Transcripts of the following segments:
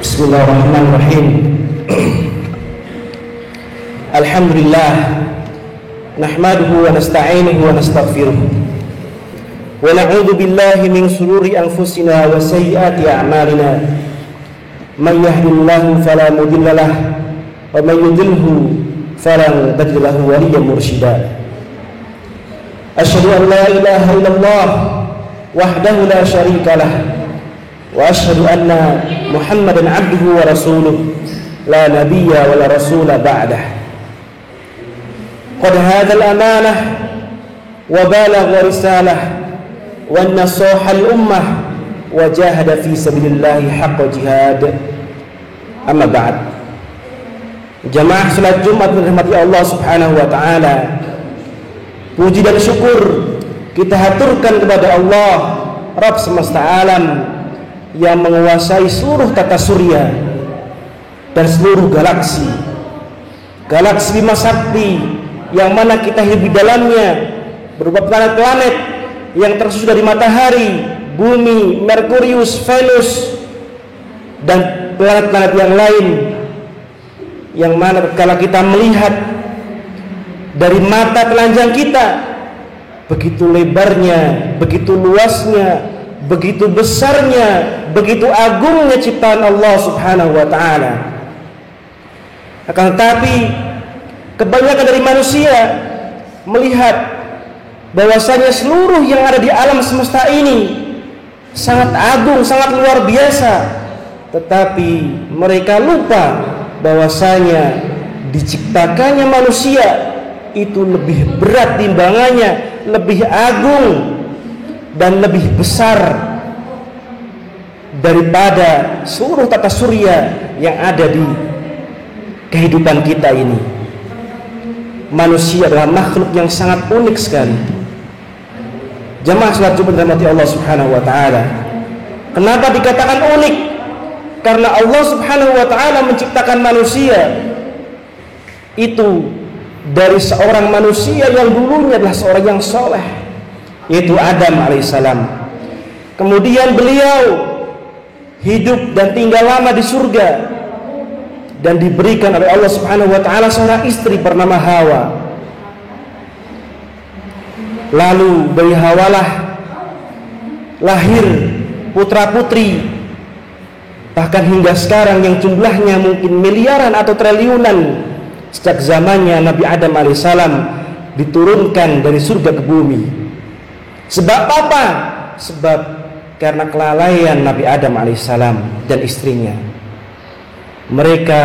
Bismillahirrahmanirrahim. Alhamdulillah nahmaduhu wa nasta'inuhu wa nastaghfiruh wa na'udzu billahi min shururi anfusina wa sayyiati a'malina. Man yahdihillahu fala mudilla lahu wa man yudlilhu fala tajid lahu waliyyan mursyida. Asyhadu an la ilaha illallah wahdahu la syarika lah wa asyhadu anna Muhammadan abduhu wa rasuluh la nabiyya wa la rasula ba'dah. Qad hadzal amanah wa balagha risalah wa nasaha al ummah wa jahada fi sabilillahi haqqa jihad. Amma ba'd. Jamaah salat Jumat dirahmati Allah Subhanahu wa taala. Puji dan syukur kita haturkan kepada Allah Rabb semesta alam yang menguasai seluruh tata surya dan seluruh galaksi Bima Sakti yang mana kita hidup di dalamnya, berupa planet-planet yang tersusun dari matahari, bumi, Merkurius, Venus, dan planet-planet yang lain, yang mana kalau kita melihat dari mata telanjang kita, begitu lebarnya, begitu luasnya, begitu besarnya, begitu agungnya ciptaan Allah Subhanahu wa taala. Akan tetapi kebanyakan dari manusia melihat bahwasanya seluruh yang ada di alam semesta ini sangat agung, sangat luar biasa, tetapi mereka lupa bahwasanya diciptakannya manusia itu lebih berat timbangannya, lebih agung dan lebih besar daripada seluruh tata surya yang ada di kehidupan kita ini. Manusia adalah makhluk yang sangat unik sekali. Jamaah salat Jumat dirahmati Allah Subhanahu wa taala. Kenapa dikatakan unik? Karena Allah Subhanahu wa taala menciptakan manusia itu dari seorang manusia yang dulunya adalah seorang yang soleh, yaitu Adam alaihissalam. Kemudian beliau hidup dan tinggal lama di surga dan diberikan oleh Allah Subhanahu wa taala seorang istri bernama Hawa. Lalu dari Hawa lah lahir putra-putri, bahkan hingga sekarang yang jumlahnya mungkin miliaran atau triliunan sejak zamannya Nabi Adam alaihissalam diturunkan dari surga ke bumi. Sebab apa? Sebab karena kelalaian Nabi Adam alaihissalam dan istrinya. Mereka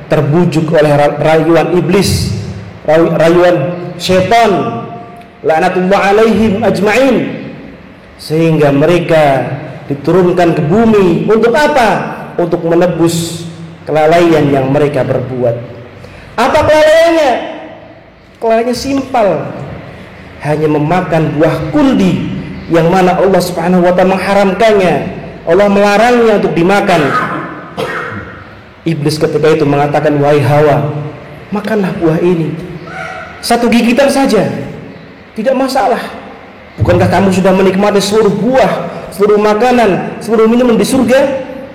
terbujuk oleh rayuan iblis, rayuan syaitan, laknatullah alaihim ajma'in, sehingga mereka diturunkan ke bumi untuk apa? Untuk menebus kelalaian yang mereka berbuat. Apa kelalaiannya? Kelalaiannya simpel, hanya memakan buah kuldi yang mana Allah Subhanahu wa taala mengharamkannya. Allah melarangnya untuk dimakan. Iblis ketika itu mengatakan, wahai Hawa, makanlah buah ini, satu gigitan saja, tidak masalah. Bukankah kamu sudah menikmati seluruh buah, seluruh makanan, seluruh minuman di surga,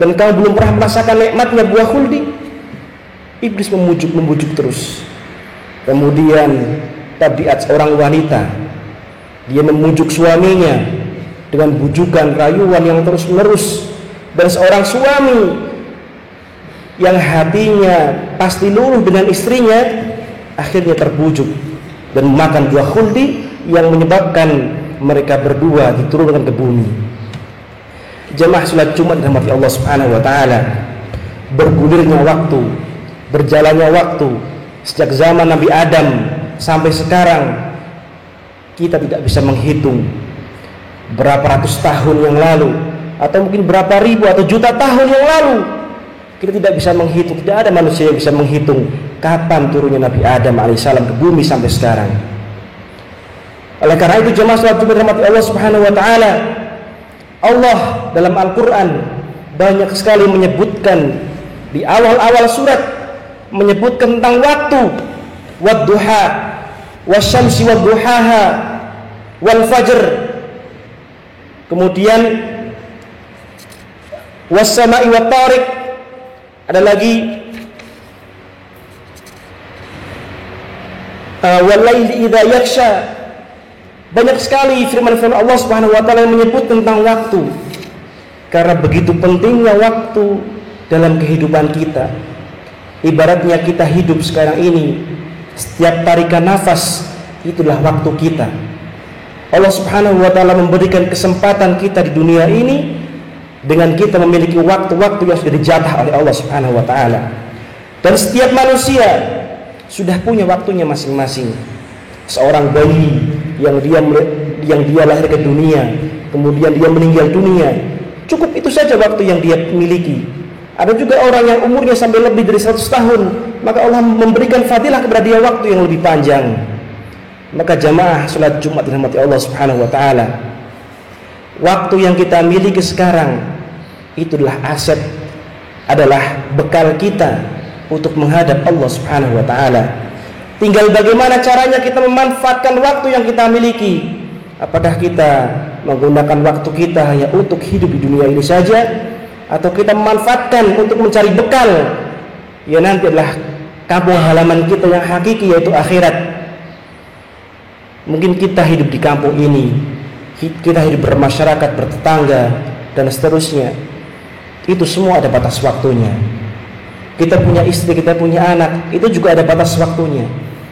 dan kamu belum pernah merasakan nikmatnya buah kuldi? Iblis membujuk terus. Kemudian tabiat seorang wanita, dia memujuk suaminya dengan bujukan rayuan yang terus menerus. Dan seorang suami yang hatinya pasti luluh dengan istrinya, akhirnya terbujuk dan memakan buah khuldi yang menyebabkan mereka berdua diturunkan ke bumi. Jamaah salat Jumat dirahmati Allah Subhanahu wa taala, bergulirnya waktu, berjalannya waktu sejak zaman Nabi Adam sampai sekarang, kita tidak bisa menghitung berapa ratus tahun yang lalu, atau mungkin berapa ribu atau juta tahun yang lalu. Kita tidak bisa menghitung, tidak ada manusia yang bisa menghitung kapan turunnya Nabi Adam alaihissalam ke bumi sampai sekarang. Oleh karena itu jemaah salat Jumat dirahmati Allah Subhanahu wa taala, Allah dalam Al-Qur'an banyak sekali menyebutkan di awal-awal surat, menyebutkan tentang waktu, wadduha, wasyamsi wadduhaha, wal fajr, kemudian wassama'i wattariq, Ada lagi walaili idza yaksha. Banyak sekali firman-firman Allah Subhanahu wa taala yang menyebut tentang waktu. Karena begitu pentingnya waktu dalam kehidupan kita. Ibaratnya kita hidup sekarang ini, setiap tarikan nafas itulah waktu kita. Allah Subhanahu wa taala memberikan kesempatan kita di dunia ini dengan kita memiliki waktu-waktu yang sudah dijatah oleh Allah Subhanahu wa taala. Dan setiap manusia sudah punya waktunya masing-masing. Seorang bayi yang dia lahir ke dunia, kemudian dia meninggal dunia, cukup itu saja waktu yang dia miliki. Ada juga orang yang umurnya sampai lebih dari 100 tahun, maka Allah memberikan fadilah kepada dia waktu yang lebih panjang. Maka jamaah salat Jumat dirahmati Allah Subhanahu wa taala, waktu yang kita miliki sekarang itulah aset, adalah bekal kita untuk menghadap Allah Subhanahu wa taala. Tinggal bagaimana caranya kita memanfaatkan waktu yang kita miliki. Apakah kita menggunakan waktu kita hanya untuk hidup di dunia ini saja, atau kita memanfaatkan untuk mencari bekal ya nanti adalah kampung halaman kita yang hakiki, yaitu akhirat. Mungkin kita hidup di kampung ini, kita hidup bermasyarakat, bertetangga, dan seterusnya. Itu semua ada batas waktunya. Kita punya istri, kita punya anak, itu juga ada batas waktunya.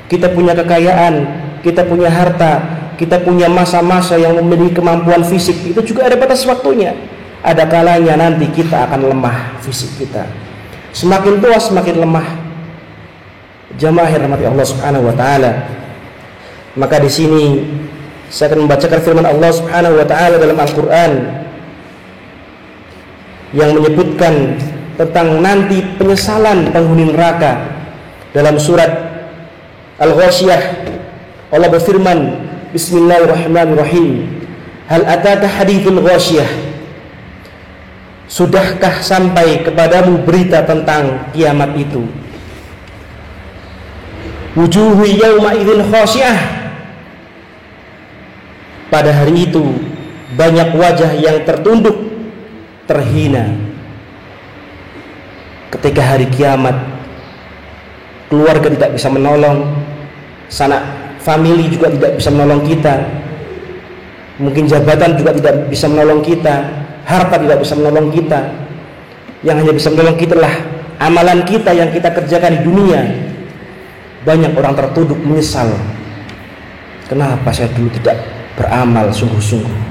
Kita punya kekayaan, kita punya harta, kita punya masa-masa yang memiliki kemampuan fisik, itu juga ada batas waktunya. Ada kalanya nanti kita akan lemah fisik kita. Semakin tua semakin lemah. Jamaah yang rahmati Allah Subhanahu wa taala. Maka di sini saya akan membacakan firman Allah Subhanahu wa taala dalam Al-Qur'an yang menyebutkan tentang nanti penyesalan penghuni neraka. Dalam surat Al-Ghasyiyah Allah berfirman, Bismillahirrahmanirrahim, hal ataka hadithul ghasyiyah, sudahkah sampai kepadamu berita tentang kiamat itu? Wujuhu yawma idzin khasyiyah, pada hari itu banyak wajah yang tertunduk, terhina. Ketika hari kiamat, keluarga tidak bisa menolong, sanak famili juga tidak bisa menolong kita, mungkin jabatan juga tidak bisa menolong kita, harta tidak bisa menolong kita. Yang hanya bisa menolong kita adalah amalan kita yang kita kerjakan di dunia. Banyak orang tertunduk menyesal, kenapa saya dulu tidak beramal sungguh-sungguh.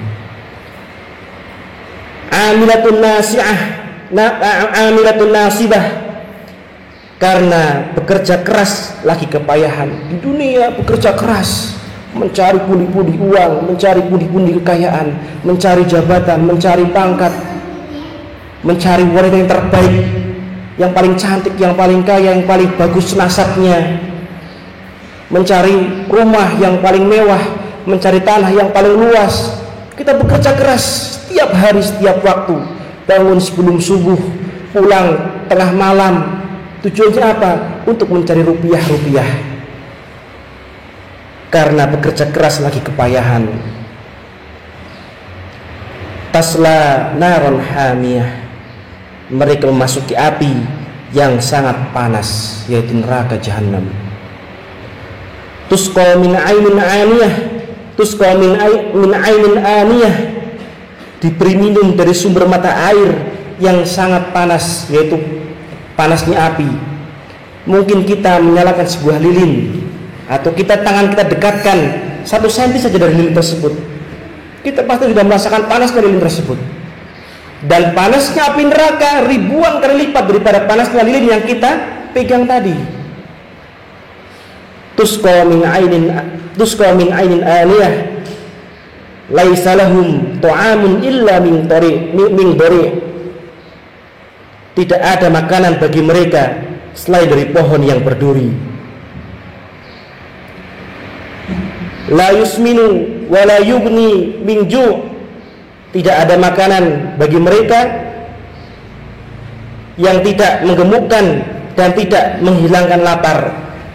Amilatun nasibah, karena bekerja keras lagi kepayahan. Di dunia bekerja keras, mencari pundi-pundi uang, mencari pundi-pundi kekayaan, mencari jabatan, mencari pangkat, mencari wanita yang terbaik, yang paling cantik, yang paling kaya, yang paling bagus nasabnya, mencari rumah yang paling mewah, mencari tanah yang paling luas. Kita bekerja keras setiap hari, setiap waktu, bangun sebelum subuh, pulang tengah malam. Tujuannya apa? Untuk mencari rupiah-rupiah. Karena bekerja keras lagi kepayahan. Tasla naron hamiyah, mereka memasuki api yang sangat panas, yaitu neraka jahanam. Tusqa min ainin aniyah, tusqa min ainin aniyah, diberi minum dari sumber mata air yang sangat panas, yaitu panasnya api. Mungkin kita menyalakan sebuah lilin, atau tangan kita dekatkan 1 senti saja dari lilin tersebut, kita pasti sudah merasakan panasnya lilin tersebut. Dan panasnya api neraka ribuan kali lipat daripada panasnya lilin yang kita pegang tadi. Tusqa min ainin aniyah, laisa lahum ta'amun illa min dari. Tidak ada makanan bagi mereka selain dari pohon yang berduri. La yusminu wa la yughni min ju', tidak ada makanan bagi mereka yang tidak menggemukkan dan tidak menghilangkan lapar.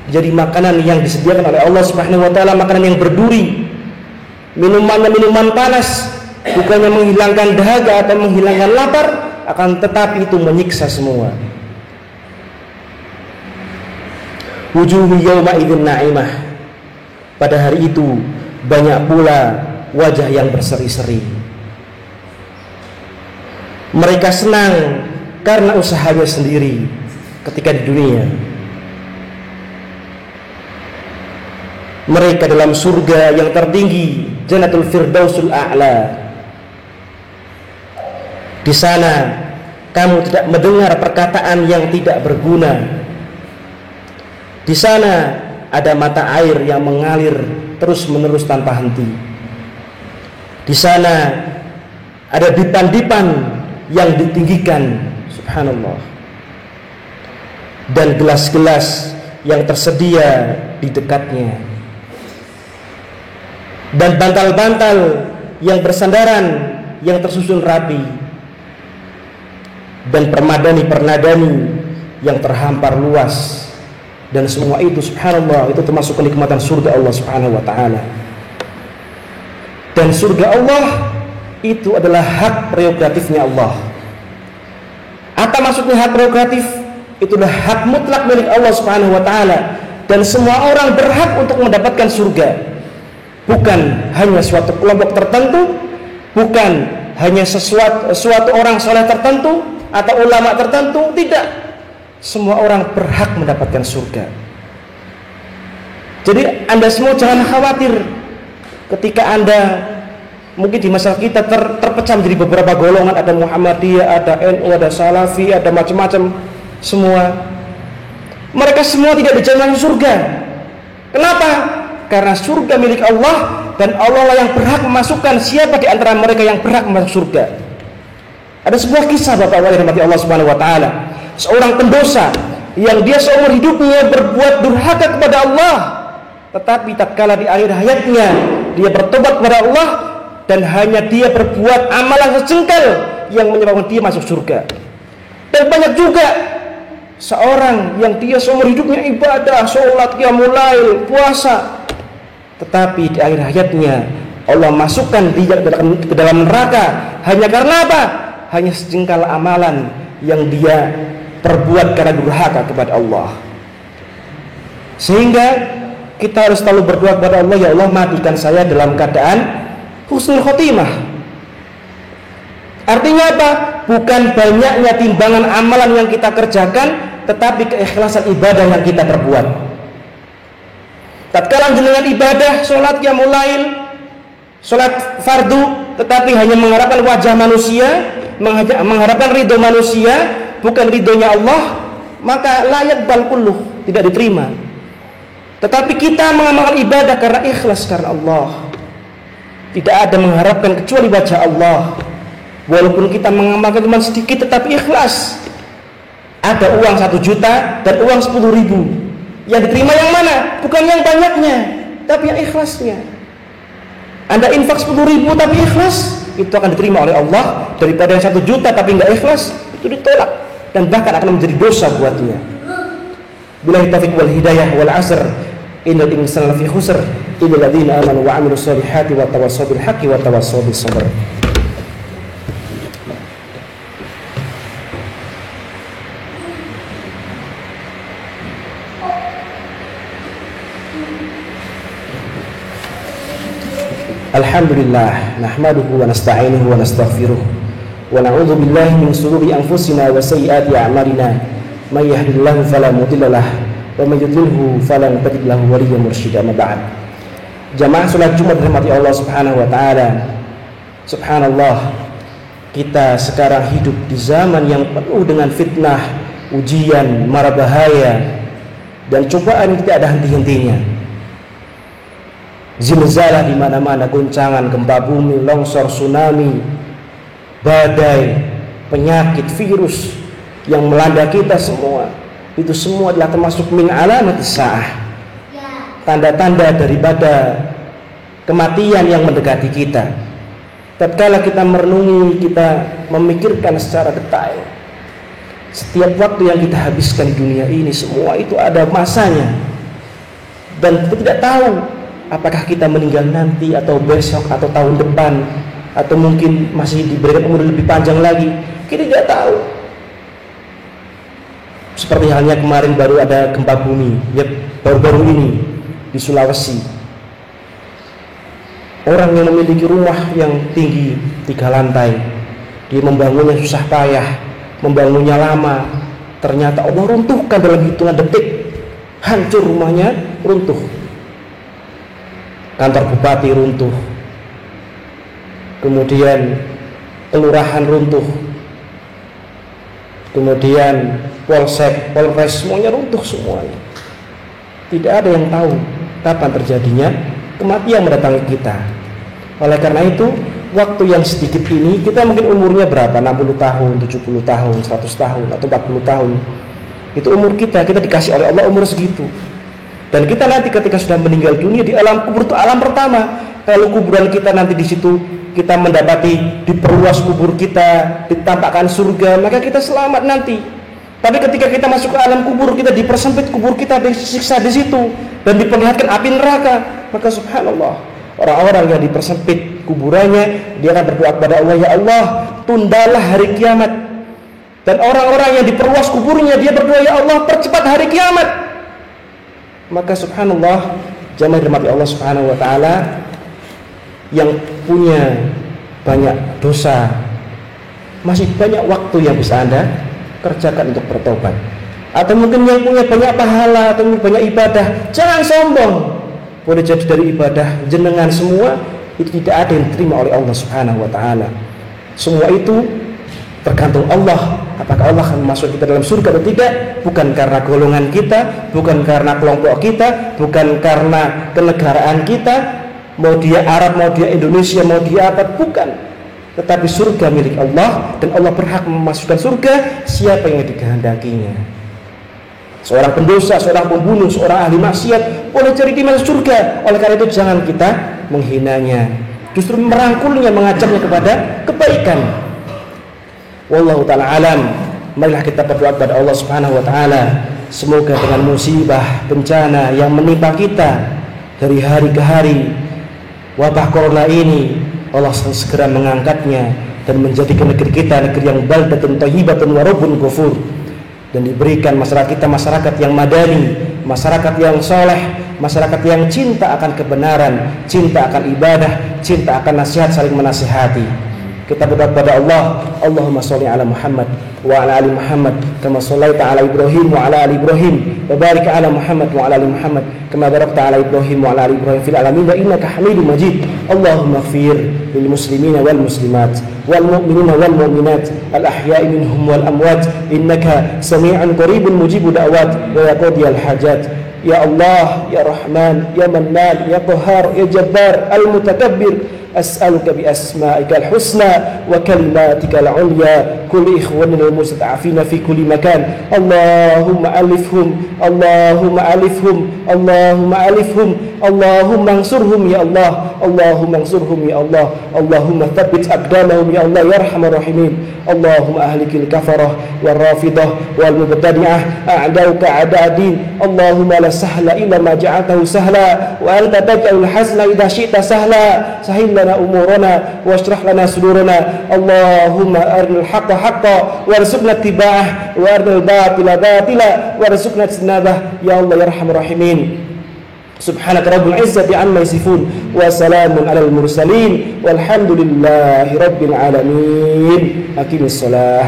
Jadi makanan yang disediakan oleh Allah Subhanahu wa taala makanan yang berduri, minuman panas, bukannya menghilangkan dahaga atau menghilangkan lapar, akan tetapi itu menyiksa semua. wujuhu yawma idzin na'imah. Pada hari itu banyak pula wajah yang berseri-seri. Mereka senang karena usahanya sendiri ketika di dunia. Mereka dalam surga yang tertinggi, Jannatul Firdausul A'la. Di sana kamu tidak mendengar perkataan yang tidak berguna. Di sana ada mata air yang mengalir terus-menerus tanpa henti. Di sana ada dipan-dipan yang ditinggikan, subhanallah. Dan gelas-gelas yang tersedia di dekatnya. Dan bantal-bantal yang bersandaran yang tersusun rapi. Dan permadani-permadani yang terhampar luas. Dan semua itu subhanallah, itu termasuk kenikmatan surga Allah subhanahu wa ta'ala. Dan surga Allah itu adalah hak prerogatifnya Allah. Apa maksudnya hak prerogatif? Itulah hak mutlak milik Allah subhanahu wa ta'ala. Dan semua orang berhak untuk mendapatkan surga. Bukan hanya suatu kelompok tertentu, bukan hanya suatu orang soleh tertentu atau ulama tertentu, tidak. Semua orang berhak mendapatkan surga. Jadi Anda semua jangan khawatir ketika Anda mungkin di masyarakat kita terpecah menjadi beberapa golongan, ada Muhammadiyah, ada NU, ada Salafi, ada macam-macam semua. Mereka semua tidak dijamin surga. Kenapa? Karena surga milik Allah dan Allah lah yang berhak memasukkan. Siapa di antara mereka yang berhak masuk surga? Ada sebuah kisah Bapak-Bapak yang dirahmati Allah Subhanahu wa taala. Seorang pendosa yang dia seumur hidupnya berbuat durhaka kepada Allah, tetapi tatkala di akhir hayatnya dia bertobat kepada Allah dan hanya dia berbuat amalan sejengkal yang menyebabkan dia masuk surga. Dan banyak juga seorang yang dia seumur hidupnya ibadah, sholat, qiyamul lail, puasa, tetapi di akhir hayatnya Allah masukkan dia ke dalam neraka hanya karena apa? Hanya sejengkal amalan yang dia perbuat karena durhaka kepada Allah. Sehingga kita harus selalu berdoa kepada Allah, ya Allah matikan saya dalam keadaan husnul khotimah. Artinya apa? Bukan banyaknya timbangan amalan yang kita kerjakan, tetapi keikhlasan ibadah yang kita perbuat. Tatkala jenengan ibadah, sholat qiyamul lail, sholat fardu, tetapi hanya mengharapkan wajah manusia, mengharapkan ridho manusia, bukan ridhonya Allah, maka layak bal kulluh, tidak diterima. Tetapi kita mengamalkan ibadah karena ikhlas karena Allah, tidak ada mengharapkan kecuali wajah Allah. Walaupun kita mengamalkan cuma sedikit tetapi ikhlas. Ada uang 1 juta dan uang 10.000, yang diterima yang mana? Bukan yang banyaknya, tapi yang ikhlasnya. Anda infak 10.000 tapi ikhlas, itu akan diterima oleh Allah daripada yang 1 juta tapi nggak ikhlas, itu ditolak dan bahkan akan menjadi dosa buatnya. Billahi taufiq wal hidayah wal asr. Innal insana lafi khusr illa alladziina aamanu wa 'amilus shalihati wa tawassaw bil haqqi wa tawassaw bis sabr. Alhamdulillah, nahmaduhu wa nasta'inuhu wa nastaghfiruh wa na'udzu billahi min shururi anfusina wa sayyiati a'malina. May yahdihillahu fala mudilla lahu wa may yudlilhu falan tajid lahu waliyyan mursyida. Amma ba'd. Jamaah salat Jumat dirahmati Allah Subhanahu wa taala. Subhanallah, kita sekarang hidup di zaman yang penuh dengan fitnah, ujian, mara bahaya dan cobaan tidak ada henti-hentinya. Zilzalah di mana-mana, goncangan, gempa bumi, longsor, tsunami, badai, penyakit, virus yang melanda kita semua. Itu semua adalah termasuk min alamatis saah. Tanda-tanda daripada kematian yang mendekati kita. Tatkala kita merenungi, kita memikirkan secara detail. Setiap waktu yang kita habiskan di dunia ini semua itu ada masanya. Dan kita tidak tahu apakah kita meninggal nanti atau besok atau tahun depan atau mungkin masih diberikan umur lebih panjang lagi, kita tidak tahu. Seperti halnya kemarin baru ada gempa bumi, ya baru-baru ini di Sulawesi. Orang yang memiliki rumah yang tinggi 3 lantai, dia membangunnya susah payah, membangunnya lama, ternyata Allah runtuhkan dalam hitungan detik, hancur rumahnya, runtuh. Kantor bupati runtuh, kemudian kelurahan runtuh, kemudian polsek, polres, semuanya runtuh semuanya. Tidak ada yang tahu kapan terjadinya kematian mendatangi kita. Oleh karena itu, waktu yang sedikit ini, kita mungkin umurnya berapa? 60 tahun, 70 tahun, 100 tahun, atau 40 tahun. Itu umur kita dikasih oleh Allah umur segitu. Dan kita nanti ketika sudah meninggal dunia di alam kubur itu alam pertama. Kalau kuburan kita nanti di situ kita mendapati diperluas kubur kita, ditampakkan surga, maka kita selamat nanti. Tapi ketika kita masuk ke alam kubur, kita dipersempit kubur kita, disiksa di situ dan diperlihatkan api neraka, maka subhanallah, orang-orang yang dipersempit kuburannya, dia akan berdoa kepada Allah, ya Allah, tundalah hari kiamat. Dan orang-orang yang diperluas kuburnya, dia berdoa, ya Allah, percepat hari kiamat. Maka subhanallah, jamaah dirahmati Allah subhanahu wa ta'ala, yang punya banyak dosa, masih banyak waktu yang bisa Anda kerjakan untuk bertobat. Atau mungkin yang punya banyak pahala, atau banyak ibadah, jangan sombong. Boleh jadi dari ibadah jenengan semua itu tidak ada yang diterima oleh Allah subhanahu wa ta'ala. Semua itu tergantung Allah, apakah Allah akan masuk kita dalam surga atau tidak, bukan karena golongan kita, bukan karena kelompok kita, bukan karena kenegaraan kita, mau dia Arab, mau dia Indonesia, mau dia apa, bukan. Tetapi surga milik Allah, dan Allah berhak memasukkan surga siapa yang dikehendakinya. Seorang pendosa, seorang pembunuh, seorang ahli maksiat boleh jadi di masuk surga. Oleh karena itu jangan kita menghinanya, justru merangkulnya, mengajaknya kepada kebaikan. Wallahu ta'ala alam. Marilah kita berdoa kepada Allah subhanahu wa ta'ala, semoga dengan musibah, bencana yang menimpa kita dari hari ke hari, wabah corona ini, Allah segera mengangkatnya dan menjadikan negeri kita negeri yang baldatun thayyibatun wa rabbun ghafur, dan diberikan masyarakat kita masyarakat yang madani, masyarakat yang soleh, masyarakat yang cinta akan kebenaran, cinta akan ibadah, cinta akan nasihat, saling menasihati. Kita berdoa kepada Allah, Allahumma sholli ala Muhammad wa ala ali Muhammad kama shallaita ala Ibrahim wa ala ali Ibrahim wa barik ala Muhammad wa ala ali Muhammad kama barakta ala Ibrahim wa ala ali Ibrahim fil alamin innaka Hamidum Majid. Allahumma ighfir lil muslimina wal muslimat wal mu'minina wal mu'minat al ahya'i minhum wal amwat innaka sami'un qaribun mujibud da'wat wa yaqdiyal hajat. Ya Allah, ya Rahman, ya Mannan, ya Qahhar, ya Jabbar, al-Mutakabbir, as'aluka bi asma'ikal husna wa kalimatikal ulya kulli ikhwanina al-mustad'afina fi kulli makan. Allahumma alifhum, Allahumma alifhum, Allahumma alifhum, Allahumma ansurhum ya Allah, Allahumma ansurhum ya Allah, Allahumma thabbit aqdamahum ya Allah ya arhamar rahimin. Allahumma ahlikil kafarah wal rafidah wal mubtadi'ah a'dauka a'da'adin. Allahumma la sahla illa ma ja'altahu sahla wa anta taj'alul hazna idha syi'ta sahla. Sahil lana umurana washrah lana sudurana. Allahumma arinal haqqa haqqa warzuqna ittiba'ah wa arinal batila batila warzuqna ijtinabah ya Allah ya arhamar rahimin. Subhanaka rabbil izzati amma yasifun wa salamun alal mursalin walhamdulillahi rabbil alamin. Aqimis shalah.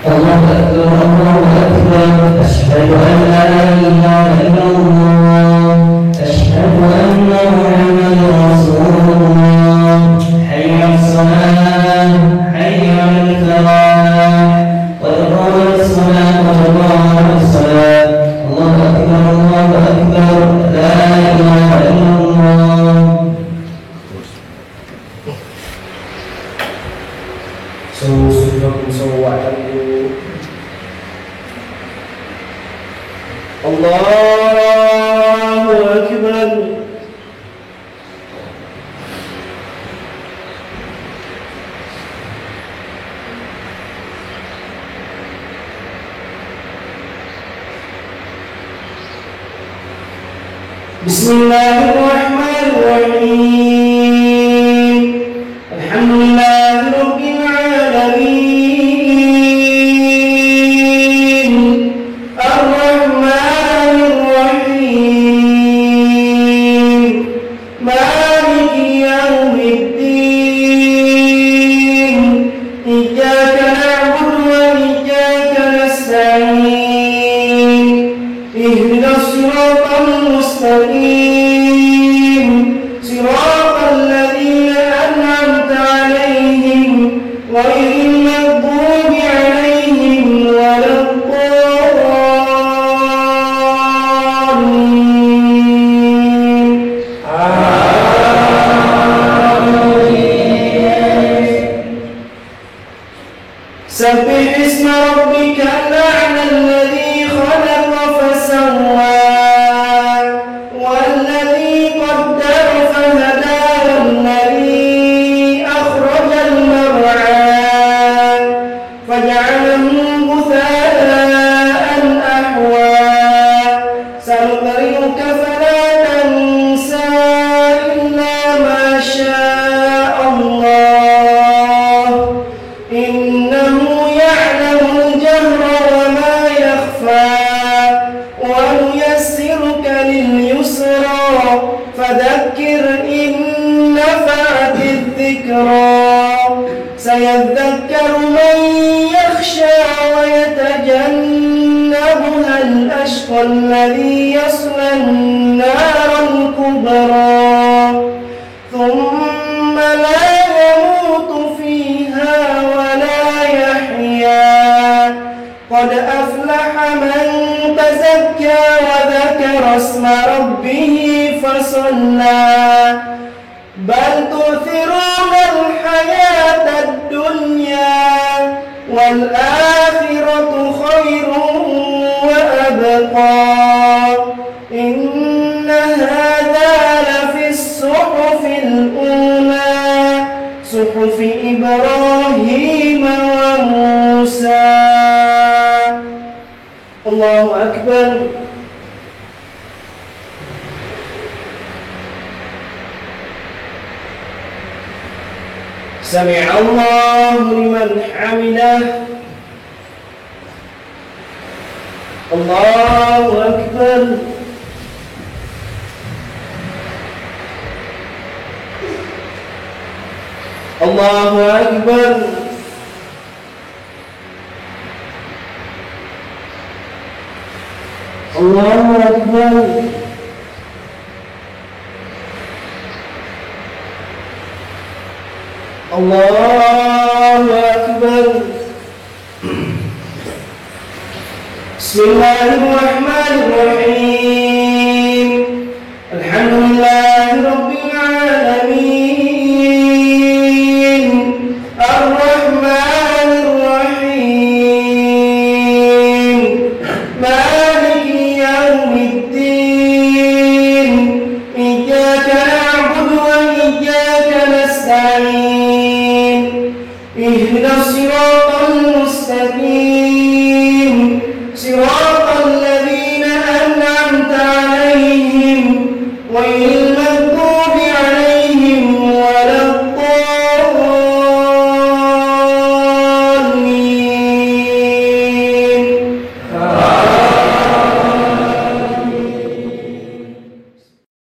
Allahu akbar, Allahu akbar, asyhadu an la ilaha illallah, asyhadu anna Muhammadar rasulullah. Hayya 'alas salah, hayya 'alal falah, qad qamat as-salah, qad qamat as-salah. Allahu akbar, Allahu akbar, la ilaha illallah. Allahu akbar. Bismillahirrahmanirrahim. غير المغضوب عليهم ولا الضالين سبح اسم ربك الأعلى الذي خلق فسوى والذي قدر فهدى والذي أخرج المرعى فجعله غثاء أحوى سنقرئك فلا تنسى إلا ما شاء الله إنه يعلم الجهر وما يخفى ونيسرك لليسرى فذكر إن نفعت الذكرى سيذكر من يخشى ويتجنبها الأشقى الذي يصلى النار الكبرى ثم لا يموت فيها ولا يحيا قد أفلح من تزكى وذكر اسم ربه فصلى بل تؤثرون الحياة الدنيا والآخرة خير وأبقى إن هذا لفي الصحف الأولى صحف إبراهيم وموسى الله أكبر سمع الله لمن حمده الله أكبر الله أكبر الله أكبر الله أكبر بسم الله الرحمن الرحيم الحمد لله رب العالمين الرحمن الرحيم مالك يوم الدين إياك نعبد وإياك نستعين اهدنا الصراط المستقيم صراط الذين أنعمت عليهم غير المغضوب